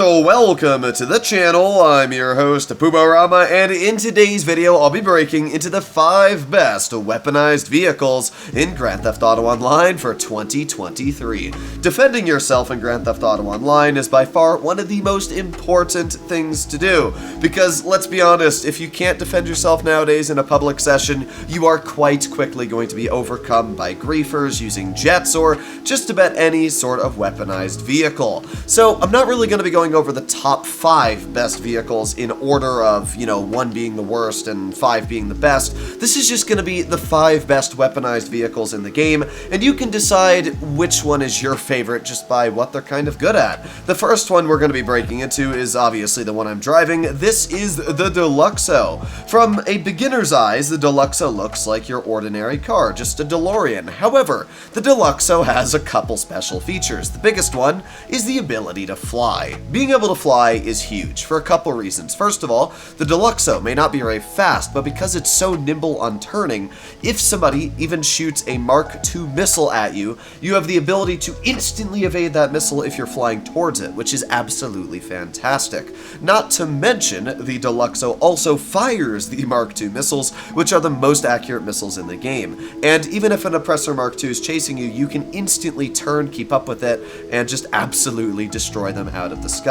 So welcome to the channel. I'm your host, Rama, and in today's video, I'll be breaking into the 5 best weaponized vehicles in Grand Theft Auto Online for 2023. Defending yourself in Grand Theft Auto Online is by far one of the most important things to do, because let's be honest, if you can't defend yourself nowadays in a public session, you are quite quickly going to be overcome by griefers using jets or just about any sort of weaponized vehicle. So I'm not really going to be going over the top 5 best vehicles in order of, 1 being the worst and 5 being the best. This is just going to be the 5 best weaponized vehicles in the game, and you can decide which one is your favorite just by what they're kind of good at. The first one we're going to be breaking into is obviously the one I'm driving. This is the Deluxo. From a beginner's eyes, the Deluxo looks like your ordinary car, just a DeLorean. However, the Deluxo has a couple special features. The biggest one is the ability to fly. Being able to fly is huge for a couple reasons. First of all, the Deluxo may not be very fast, but because it's so nimble on turning, if somebody even shoots a Mark II missile at you, you have the ability to instantly evade that missile if you're flying towards it, which is absolutely fantastic. Not to mention, the Deluxo also fires the Mark II missiles, which are the most accurate missiles in the game. And even if an Oppressor Mark II is chasing you, you can instantly turn, keep up with it, and just absolutely destroy them out of the sky.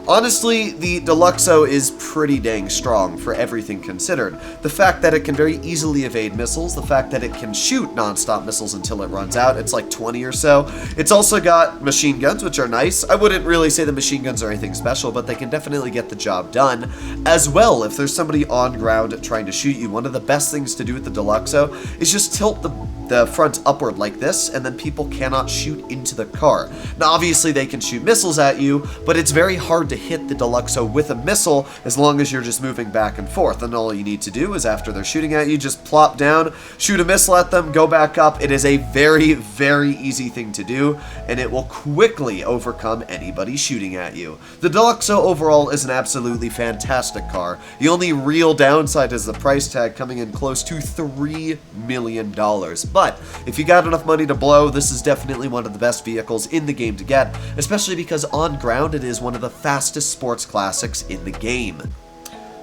Honestly, the Deluxo is pretty dang strong for everything considered. The fact that it can very easily evade missiles, the fact that it can shoot non-stop missiles until it runs out, it's like 20 or so. It's also got machine guns, which are nice. I wouldn't really say the machine guns are anything special, but they can definitely get the job done. As well, if there's somebody on ground trying to shoot you, one of the best things to do with the Deluxo is just tilt the front upward like this, and then people cannot shoot into the car. Now, obviously, they can shoot missiles at you, but it's very hard to hit the Deluxo with a missile as long as you're just moving back and forth. And all you need to do is, after they're shooting at you, just plop down, shoot a missile at them, go back up. It is a very, very easy thing to do, and it will quickly overcome anybody shooting at you. The Deluxo overall is an absolutely fantastic car. The only real downside is the price tag coming in close to $3 million. But if you got enough money to blow, this is definitely one of the best vehicles in the game to get, especially because on ground it is one of the fastest sports classics in the game.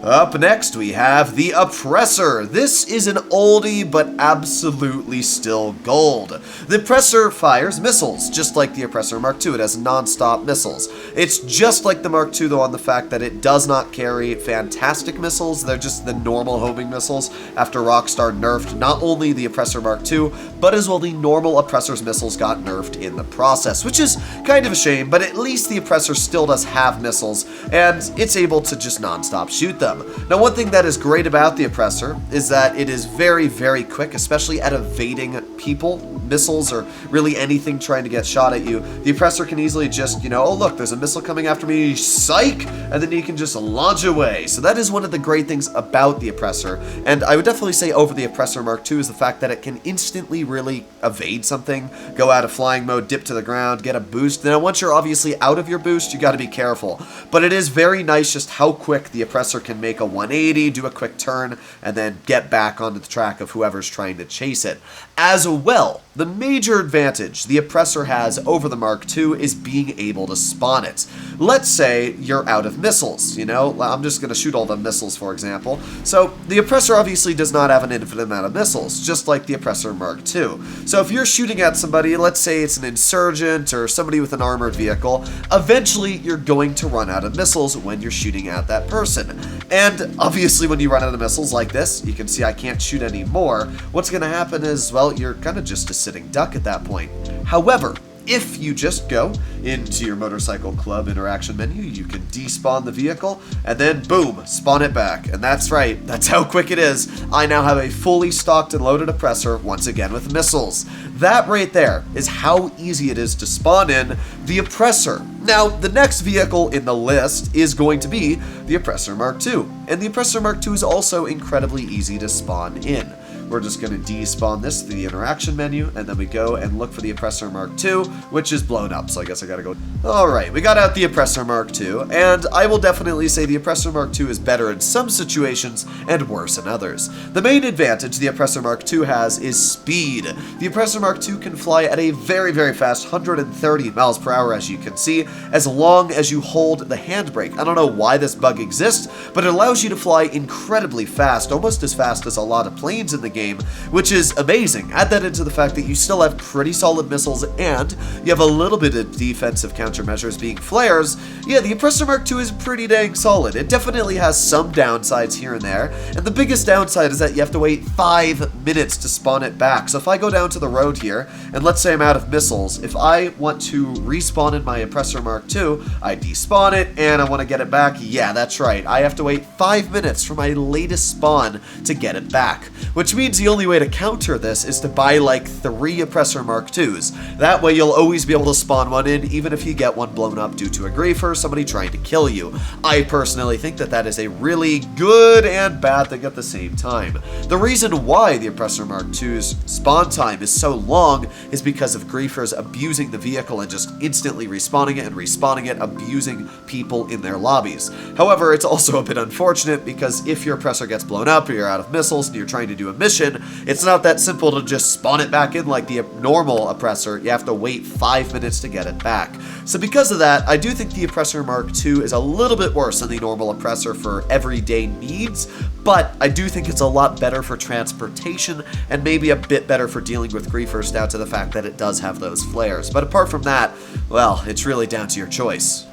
Up next, we have the Oppressor. This is an oldie, but absolutely still gold. The Oppressor fires missiles, just like the Oppressor Mark II. It has non-stop missiles. It's just like the Mark II, though, on the fact that it does not carry fantastic missiles. They're just the normal homing missiles after Rockstar nerfed not only the Oppressor Mark II, but as well the normal Oppressor's missiles got nerfed in the process, which is kind of a shame, but at least the Oppressor still does have missiles, and it's able to just non-stop shoot them. Now, one thing that is great about the Oppressor is that it is very, very quick, especially at evading people, missiles, or really anything trying to get shot at you. The Oppressor can easily just, oh look, there's a missile coming after me, psych, and then you can just launch away. So that is one of the great things about the Oppressor, and I would definitely say over the Oppressor Mark II is the fact that it can instantly really evade something, go out of flying mode, dip to the ground, get a boost. Now, once you're obviously out of your boost, you gotta be careful. But it is very nice just how quick the Oppressor can make a 180, do a quick turn, and then get back onto the track of whoever's trying to chase it. As well, the major advantage the Oppressor has over the Mark II is being able to spawn it. Let's say you're out of missiles, I'm just going to shoot all the missiles, for example. So the Oppressor obviously does not have an infinite amount of missiles, just like the Oppressor Mark II. So if you're shooting at somebody, let's say it's an insurgent or somebody with an armored vehicle, eventually you're going to run out of missiles when you're shooting at that person. And obviously when you run out of missiles like this, you can see I can't shoot anymore. What's going to happen is, well, you're kind of just a sitting duck at that point. However, if you just go into your Motorcycle Club interaction menu, you can despawn the vehicle, and then boom, spawn it back. And that's right, that's how quick it is. I now have a fully stocked and loaded Oppressor, once again with missiles. That right there is how easy it is to spawn in the Oppressor. Now, the next vehicle in the list is going to be the Oppressor Mark II. And the Oppressor Mark II is also incredibly easy to spawn in. we're just going to despawn this through the interaction menu, and then we go and look for the Oppressor Mark II, which is blown up, so I guess I gotta go. Alright, we got out the Oppressor Mark II, and I will definitely say the Oppressor Mark II is better in some situations and worse in others. The main advantage the Oppressor Mark II has is speed. The Oppressor Mark II can fly at a very, very fast 130 miles per hour, as you can see, as long as you hold the handbrake. I don't know why this bug exists, but it allows you to fly incredibly fast, almost as fast as a lot of planes in the game, which is amazing. Add that into the fact that you still have pretty solid missiles and you have a little bit of defensive countermeasures being flares. Yeah, the Oppressor Mark II is pretty dang solid. It definitely has some downsides here and there, and the biggest downside is that you have to wait 5 minutes to spawn it back. So if I go down to the road here, and let's say I'm out of missiles, if I want to respawn in my Oppressor Mark II, I despawn it, and I want to get it back, yeah, that's right, I have to wait 5 minutes for my latest spawn to get it back. Which means the only way to counter this is to buy like 3 Oppressor Mark IIs. That way you'll always be able to spawn one in, even if you get one blown up due to a griefer or somebody trying to kill you. I personally think that that is a really good and bad thing at the same time. The reason why the Oppressor Mark II's spawn time is so long is because of griefers abusing the vehicle and just instantly respawning it, abusing people in their lobbies. However, it's also a bit unfortunate because if your Oppressor gets blown up or you're out of missiles and you're trying to do a mission, it's not that simple to just spawn it back in like the normal Oppressor. You have to wait 5 minutes to get it back. So because of that, I do think the Oppressor Mark II is a little bit worse than the normal Oppressor for everyday needs, but I do think it's a lot better for transportation and maybe a bit better for dealing with griefers down to the fact that it does have those flares. But apart from that, well, it's really down to your choice.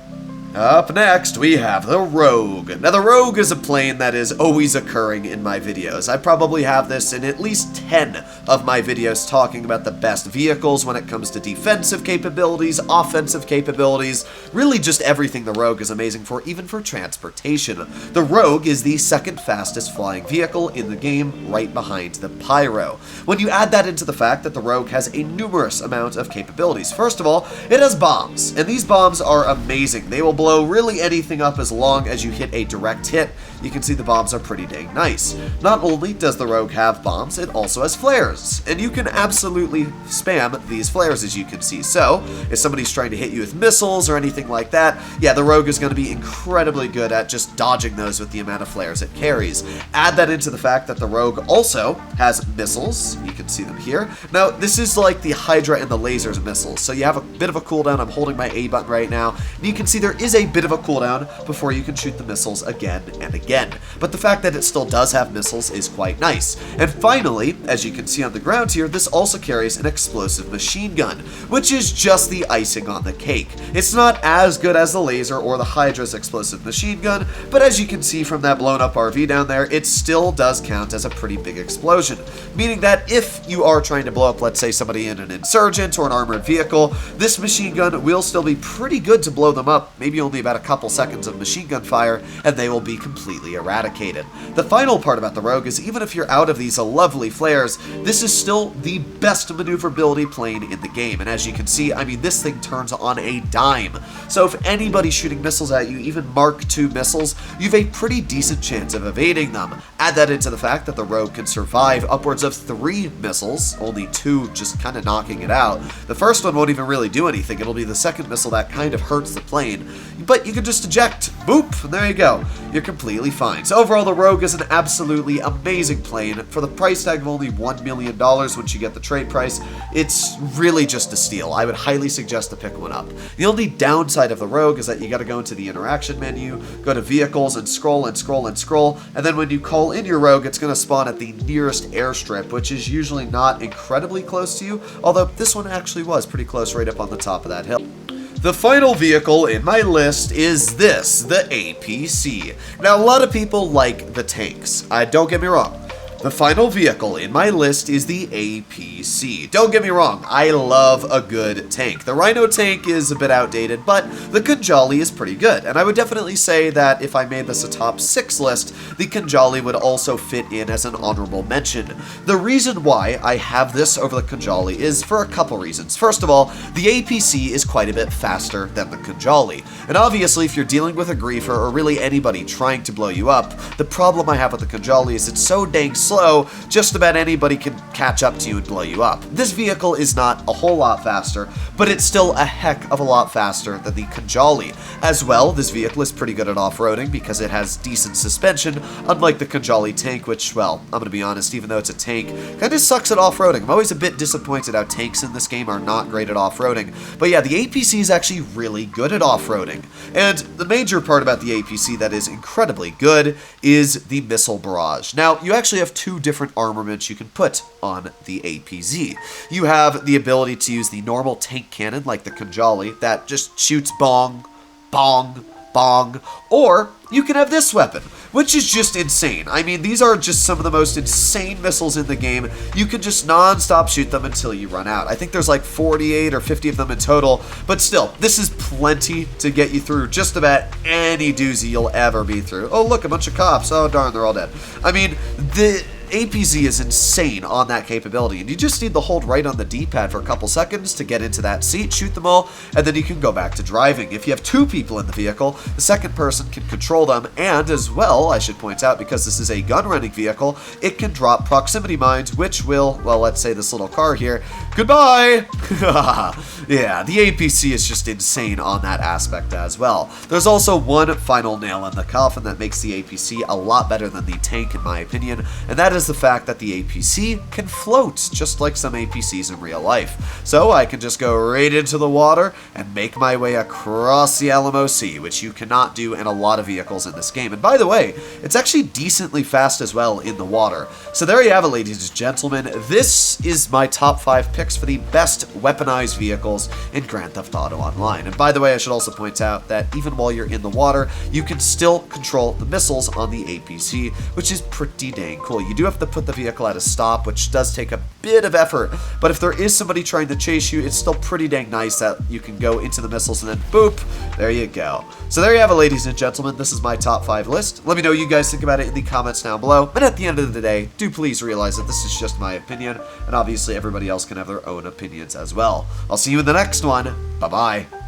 Up next, we have the Rogue. Now, the Rogue is a plane that is always occurring in my videos. I probably have this in at least 10 of my videos talking about the best vehicles when it comes to defensive capabilities, offensive capabilities, really just everything the Rogue is amazing for, even for transportation. The Rogue is the second fastest flying vehicle in the game, right behind the Pyro. When you add that into the fact that the Rogue has a numerous amount of capabilities. First of all, it has bombs, and these bombs are amazing. They will blow really anything up as long as you hit a direct hit. You can see the bombs are pretty dang nice. Not only does the Rogue have bombs, it also has flares, and you can absolutely spam these flares, as you can see. So, if somebody's trying to hit you with missiles or anything like that, yeah, the Rogue is going to be incredibly good at just dodging those with the amount of flares it carries. Add that into the fact that the Rogue also has missiles. You can see them here. Now, this is like the Hydra and the lasers missiles, so you have a bit of a cooldown. I'm holding my A button right now, and you can see there is a bit of a cooldown before you can shoot the missiles again and again. But the fact that it still does have missiles is quite nice. And finally, as you can see on the ground here, this also carries an explosive machine gun, which is just the icing on the cake. It's not as good as the laser or the Hydra's explosive machine gun, but as you can see from that blown up RV down there, it still does count as a pretty big explosion. Meaning that if you are trying to blow up, let's say, somebody in an insurgent or an armored vehicle, this machine gun will still be pretty good to blow them up, maybe only about a couple seconds of machine gun fire, and they will be completely eradicated. The final part about the Rogue is even if you're out of these lovely flares, this is still the best maneuverability plane in the game. And as you can see, I mean, this thing turns on a dime. So if anybody's shooting missiles at you, even Mark II missiles, you have a pretty decent chance of evading them. Add that into the fact that the Rogue can survive upwards of 3 missiles, only 2 just kind of knocking it out. The first one won't even really do anything. It'll be the second missile that kind of hurts the plane. But you can just eject. Boop! And there you go. You're completely fine. So overall, the Rogue is an absolutely amazing plane. For the price tag of only $1 million once you get the trade price, it's really just a steal. I would highly suggest to pick one up. The only downside of the Rogue is that you gotta go into the interaction menu, go to vehicles, and scroll and scroll and scroll, and then when you call in your Rogue, it's gonna spawn at the nearest airstrip, which is usually not incredibly close to you, although this one actually was pretty close right up on the top of that hill. The final vehicle in my list is this, the APC. Now, a lot of people like the tanks. Don't get me wrong. The final vehicle in my list is the APC. Don't get me wrong, I love a good tank. The Rhino tank is a bit outdated, but the Khanjali is pretty good, and I would definitely say that if I made this a top 6 list, the Khanjali would also fit in as an honorable mention. The reason why I have this over the Khanjali is for a couple reasons. First of all, the APC is quite a bit faster than the Khanjali, and obviously if you're dealing with a griefer or really anybody trying to blow you up, the problem I have with the Khanjali is it's so dang slow slow, just about anybody can catch up to you and blow you up. This vehicle is not a whole lot faster, but it's still a heck of a lot faster than the Kanjali. As well, this vehicle is pretty good at off-roading because it has decent suspension, unlike the Kanjali tank, which, well, I'm gonna be honest, even though it's a tank, kinda sucks at off-roading. I'm always a bit disappointed how tanks in this game are not great at off-roading. But yeah, the APC is actually really good at off-roading. And the major part about the APC that is incredibly good is the missile barrage. Now, you actually have two different armaments you can put on the APZ. You have the ability to use the normal tank cannon like the Kanjali that just shoots bong, bong, bong, or you can have this weapon, which is just insane. I mean, these are just some of the most insane missiles in the game. You can just non-stop shoot them until you run out. I think there's like 48 or 50 of them in total, but still, this is plenty to get you through just about any doozy you'll ever be through. Oh, look, a bunch of cops. Oh, darn, they're all dead. I mean, the APZ is insane on that capability, and you just need to hold right on the D-pad for a couple seconds to get into that seat, shoot them all, and then you can go back to driving. If you have two people in the vehicle, the second person can control them, and as well, I should point out, because this is a gun-running vehicle, it can drop proximity mines, which will, well, let's say this little car here, goodbye! Yeah, the APC is just insane on that aspect as well. There's also one final nail in the coffin that makes the APC a lot better than the tank, in my opinion, and that is the fact that the APC can float, just like some APCs in real life. So I can just go right into the water and make my way across the Alamo Sea, which you cannot do in a lot of vehicles in this game. And by the way, it's actually decently fast as well in the water. So there you have it, ladies and gentlemen. This is my top 5 picks for the best weaponized vehicles in Grand Theft Auto Online. And by the way, I should also point out that even while you're in the water, you can still control the missiles on the APC, which is pretty dang cool. You do have to put the vehicle at a stop, which does take a bit of effort, but if there is somebody trying to chase you, it's still pretty dang nice that you can go into the missiles and then boop, there you go. So there you have it, ladies and gentlemen. This is my top 5 list. Let me know what you guys think about it in the comments down below. And at the end of the day, do please realize that this is just my opinion, and obviously everybody else can have their own opinions as well. I'll see you in the next one. Bye-bye.